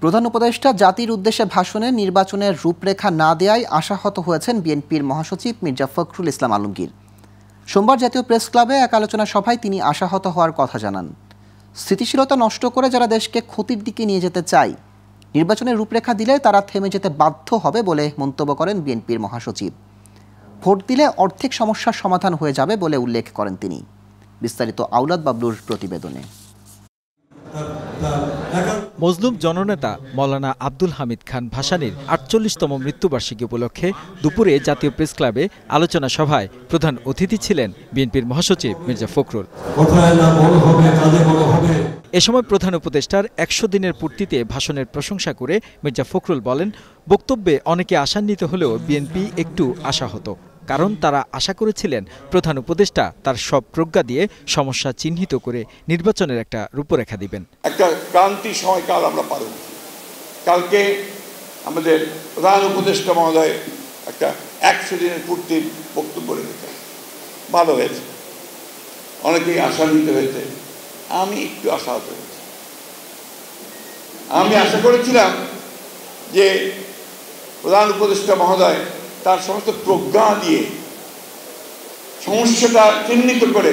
প্রধান উপদেষ্টা জাতির উদ্দেশ্যে ভাষণে নির্বাচনের রূপরেখা না দেয়ায় আশাহত হয়েছেন বিএনপির মহাসচিব মির্জা ফখরুল ইসলাম আলমগীর। সোমবার জাতীয় প্রেস ক্লাবে এক আলোচনা সভায় তিনি আশাহত হওয়ার কথা জানান। স্থিতিশীলতা নষ্ট করে যারা দেশকে ক্ষতির দিকে নিয়ে যেতে চায়, নির্বাচনের রূপরেখা দিলে তারা থেমে যেতে বাধ্য হবে বলে মন্তব্য করেন বিএনপির মহাসচিব। ভোট দিলে অর্ধেক সমস্যার সমাধান হয়ে যাবে বলে উল্লেখ করেন তিনি। বিস্তারিত আওলাদ বাবলুর প্রতিবেদনে। মজলুম জননেতা মৌলানা আব্দুল হামিদ খান ভাসানীর ৪৮তম মৃত্যুবার্ষিকী উপলক্ষে দুপুরে জাতীয় প্রেস ক্লাবে আলোচনা সভায় প্রধান অতিথি ছিলেন বিএনপির মহাসচিব মির্জা ফখরুল। এ সময় প্রধান উপদেষ্টার ১০০ দিনের পূর্তিতে ভাষণের প্রশংসা করে মির্জা ফখরুল বলেন, বক্তব্যে অনেকে আশান্বিত হলেও বিএনপি একটু আশাহত, কারণ তারা আশা করেছিলেন প্রধান উপদেষ্টা তার সব প্রজ্ঞা দিয়ে সমস্যা চিহ্নিত করে নির্বাচনের একটা রূপরেখা দিবেন। একটা ক্রান্তি সময়কাল আমরা পার হব। কালকে আমাদের প্রধান উপদেষ্টা মহোদয় একটা ১০০ দিনের পূর্তির বক্তব্য রেখেছেন, ভালো হয়েছে, অনেকেই আশান্বিত হয়েছে, আমি একটু আশাহত হয়েছি। আমি আশা করেছিলাম যে প্রধান উপদেষ্টা মহোদয় তার সমস্ত প্রজ্ঞা দিয়ে সমস্যাটা চিহ্নিত করে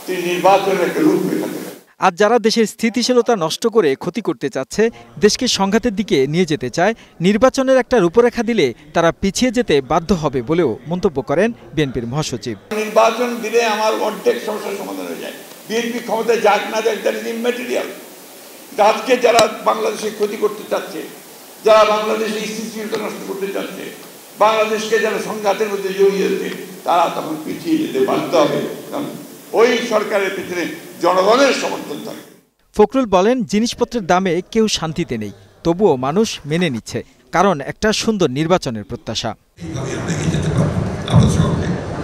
তিনি নির্বাচনের একটা রূপরেখা দেবেন। আজ যারা দেশের স্থিতিশীলতা নষ্ট করে ক্ষতি করতে চাচ্ছে, দেশকে সংঘাতের দিকে নিয়ে যেতে চায়, নির্বাচনের একটা রূপরেখা দিলে তারা পিছিয়ে যেতে বাধ্য হবে বলেও মন্তব্য করেন বিএনপির মহাসচিব। নির্বাচন দিলে আমার অর্ধেক সমস্যার সমাধান হয়ে যায়। বিএনপি ক্ষমতায় যাক না যাক, দ্যাট ইজ ইমম্যাটেরিয়াল। আজকে যারা বাংলাদেশে ক্ষতি করতে চাচ্ছে, যারা বাংলাদেশে স্থিতিশীলতা নষ্ট করতে চাচ্ছে, বাংলাদেশকে যারা সংঘাতের মধ্যে জড়িয়েছে, তারা তখন পিছিয়ে যেতে বাধ্য হবে, কারণ ওই সরকারের পিছনে জনগণের সমর্থন থাকবে। ফখরুল বলেন, জিনিসপত্রের দামে কেউ শান্তিতে নেই, তবুও মানুষ মেনে নিচ্ছে, কারণ একটা সুন্দর নির্বাচনের প্রত্যাশা।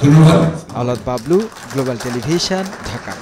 ধন্যবাদ। আওলাদ বাবলু, গ্লোবাল টেলিভিশন, ঢাকা।